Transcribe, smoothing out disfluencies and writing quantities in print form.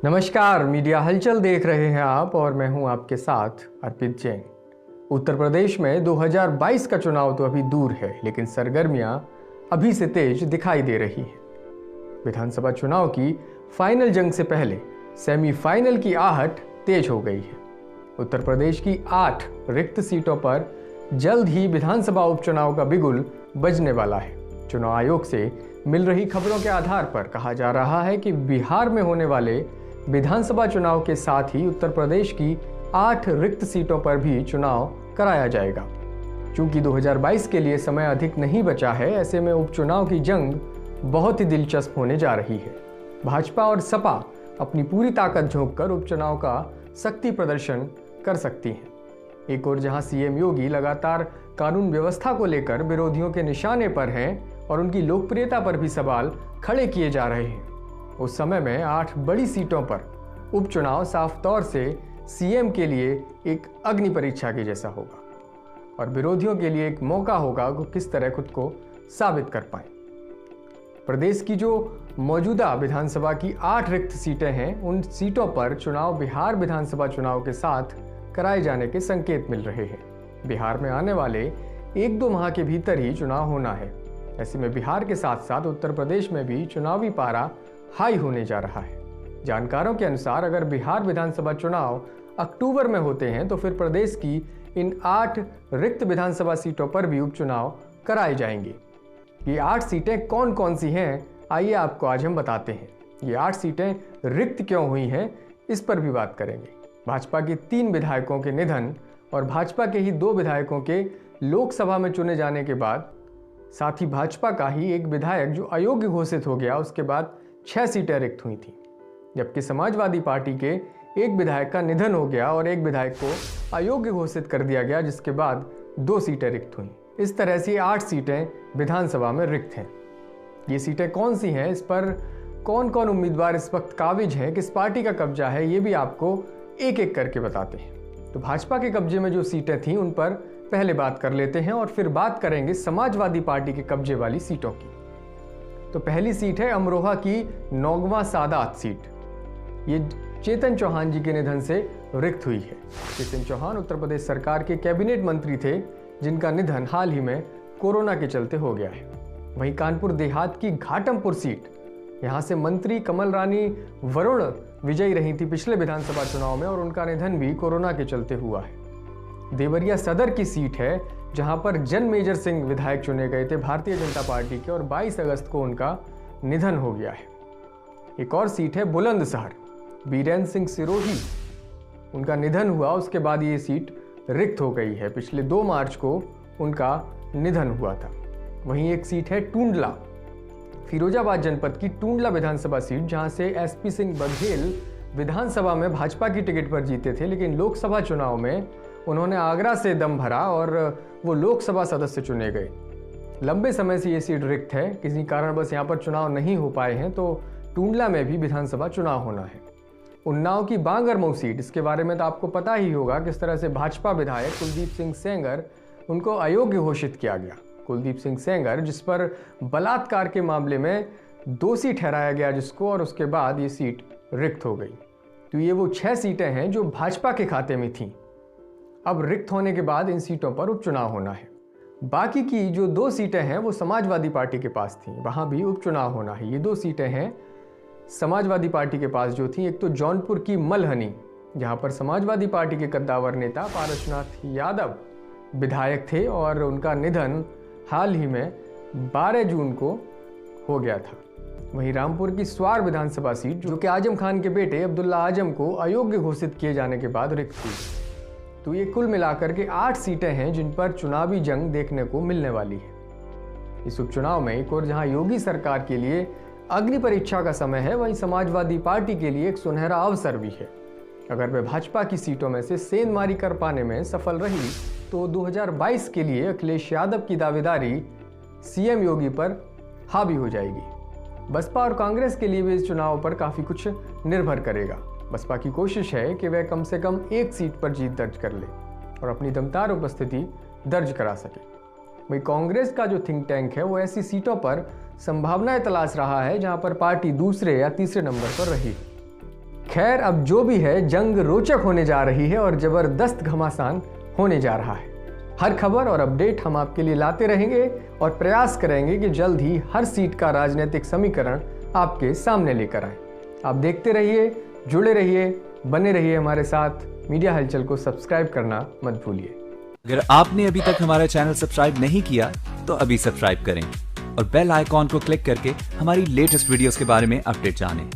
नमस्कार, मीडिया हलचल देख रहे हैं आप और मैं हूं आपके साथ अर्पित जैन। उत्तर प्रदेश में 2022 का चुनाव तो अभी दूर है, लेकिन सरगर्मियां अभी से तेज दिखाई दे रही हैं। विधानसभा चुनाव की फाइनल जंग से पहले सेमीफाइनल की आहट तेज हो गई है। उत्तर प्रदेश की 8 रिक्त सीटों पर जल्द ही विधानसभा उपचुनाव का बिगुल बजने वाला है। चुनाव आयोग से मिल रही खबरों के आधार पर कहा जा रहा है कि बिहार में होने वाले विधानसभा चुनाव के साथ ही उत्तर प्रदेश की 8 रिक्त सीटों पर भी चुनाव कराया जाएगा। चूंकि 2022 के लिए समय अधिक नहीं बचा है, ऐसे में उपचुनाव की जंग बहुत ही दिलचस्प होने जा रही है। भाजपा और सपा अपनी पूरी ताकत झोंककर उपचुनाव का शक्ति प्रदर्शन कर सकती हैं। एक और जहां सीएम योगी लगातार कानून व्यवस्था को लेकर विरोधियों के निशाने पर हैं और उनकी लोकप्रियता पर भी सवाल खड़े किए जा रहे हैं, उस समय में 8 बड़ी सीटों पर उपचुनाव साफ तौर से सीएम के लिए एक अग्नि परीक्षा के जैसा होगा और विरोधियों के लिए एक मौका होगा कि किस तरह खुद को साबित कर पाए। प्रदेश की जो मौजूदा विधानसभा की 8 रिक्त सीटें हैं, उन सीटों पर चुनाव बिहार विधानसभा चुनाव के साथ कराए जाने के संकेत मिल रहे हैं। बिहार में आने वाले 1-2 माह के भीतर ही चुनाव होना है। ऐसे में बिहार के साथ साथ उत्तर प्रदेश में भी चुनावी पारा हाई होने जा रहा है। जानकारों के अनुसार अगर बिहार विधानसभा चुनाव अक्टूबर में होते हैं तो फिर प्रदेश की इन 8 रिक्त विधानसभा सीटों पर भी उपचुनाव कराए जाएंगे। ये 8 सीटें कौन कौन सी हैं, आइए आपको आज हम बताते हैं। ये 8 सीटें रिक्त क्यों हुई हैं, इस पर भी बात करेंगे। भाजपा के 3 विधायकों के निधन और भाजपा के ही 2 विधायकों के लोकसभा में चुने जाने के बाद, साथ ही भाजपा का ही एक विधायक जो अयोग्य घोषित हो गया, उसके बाद 6 सीटें रिक्त हुई थी। जबकि समाजवादी पार्टी के एक विधायक का निधन हो गया और एक विधायक को अयोग्य घोषित कर दिया गया, जिसके बाद 2 सीटें रिक्त हुई। इस तरह से 8 सीटें विधानसभा में रिक्त हैं। ये सीटें कौन सी हैं, इस पर कौन कौन उम्मीदवार इस वक्त काबिज हैं, किस पार्टी का कब्जा है, ये भी आपको एक एक करके बताते हैं। तो भाजपा के कब्जे में जो सीटें थीं उन पर पहले बात कर लेते हैं और फिर बात करेंगे समाजवादी पार्टी के कब्जे वाली सीटों की। तो पहली सीट है अमरोहा की नौगवा सादात सीट। ये चेतन चौहान जी के निधन से रिक्त हुई है। चेतन चौहान उत्तर प्रदेश सरकार के कैबिनेट मंत्री थे, जिनका निधन हाल ही में कोरोना के चलते हो गया है। वहीं कानपुर देहात की घाटमपुर सीट, यहाँ से मंत्री कमल रानी वरुण विजयी रही थी पिछले विधानसभा चुनाव में और उनका निधन भी कोरोना के चलते हुआ है। देवरिया सदर की सीट है, जहां पर जनमेजर सिंह विधायक चुने गए थे भारतीय जनता पार्टी के और 22 अगस्त को उनका निधन हो गया है। एक और सीट है बुलंदशहर, बीरेन सिंह सिरोही, उनका निधन हुआ, उसके बाद ये सीट रिक्त हो गई है। पिछले 2 मार्च को उनका निधन हुआ था। वहीं एक सीट है टूंडला, फिरोजाबाद जनपद की टूंडला विधानसभा सीट, जहां से एसपी सिंह बघेल विधानसभा में भाजपा की टिकट पर जीते थे, लेकिन लोकसभा चुनाव में उन्होंने आगरा से दम भरा और वो लोकसभा सदस्य चुने गए। लंबे समय से ये सीट रिक्त है, किसी कारण बस यहाँ पर चुनाव नहीं हो पाए हैं, तो टूंडला में भी विधानसभा चुनाव होना है। उन्नाव की बांगरमऊ सीट, इसके बारे में तो आपको पता ही होगा किस तरह से भाजपा विधायक कुलदीप सिंह सेंगर, उनको अयोग्य घोषित किया गया। कुलदीप सिंह सेंगर, जिस पर बलात्कार के मामले में दोषी ठहराया गया जिसको, और उसके बाद ये सीट रिक्त हो गई। तो ये वो 6 सीटें हैं जो भाजपा के खाते में थीं। अब रिक्त होने के बाद इन सीटों पर उपचुनाव होना है। बाकी की जो 2 सीटें हैं वो समाजवादी पार्टी के पास थीं, वहां भी उपचुनाव होना है। ये 2 सीटें हैं समाजवादी पार्टी के पास जो थी। एक तो जौनपुर की मलहनी, जहां पर समाजवादी पार्टी के कद्दावर नेता पारसनाथ यादव विधायक थे और उनका निधन हाल ही में 12 जून को हो गया था। वहीं रामपुर की स्वार विधानसभा सीट, जो कि आजम खान के बेटे अब्दुल्ला आजम को अयोग्य घोषित किए जाने के बाद रिक्त हुई। तो ये कुल मिलाकर के 8 सीटें हैं जिन पर चुनावी जंग देखने को मिलने वाली है। इस उपचुनाव में एक और जहां योगी सरकार के लिए अग्नि परीक्षा का समय है, वहीं समाजवादी पार्टी के लिए एक सुनहरा अवसर भी है। अगर वे भाजपा की सीटों में से सेंधमारी कर पाने में सफल रही तो 2022 के लिए अखिलेश यादव की दावेदारी सीएम योगी पर हावी हो जाएगी। बसपा और कांग्रेस के लिए भी इस चुनाव पर काफी कुछ निर्भर करेगा। बसपा की कोशिश है कि वह कम से कम 1 सीट पर जीत दर्ज कर ले और अपनी दमदार उपस्थिति दर्ज करा सके। वहीं कांग्रेस का जो थिंक टैंक है वो ऐसी सीटों पर संभावनाएं तलाश रहा है जहां पर पार्टी दूसरे या तीसरे नंबर पर रही। खैर, अब जो भी है, जंग रोचक होने जा रही है और जबरदस्त घमासान होने जा रहा है। हर खबर और अपडेट हम आपके लिए लाते रहेंगे और प्रयास करेंगे कि जल्द ही हर सीट का राजनीतिक समीकरण आपके सामने लेकर आए। आप देखते रहिए, जुड़े रहिए, बने रहिए हमारे साथ। मीडिया हलचल को सब्सक्राइब करना मत भूलिए। अगर आपने अभी तक हमारा चैनल सब्सक्राइब नहीं किया तो अभी सब्सक्राइब करें और बेल आइकॉन को क्लिक करके हमारी लेटेस्ट वीडियोस के बारे में अपडेट जानें।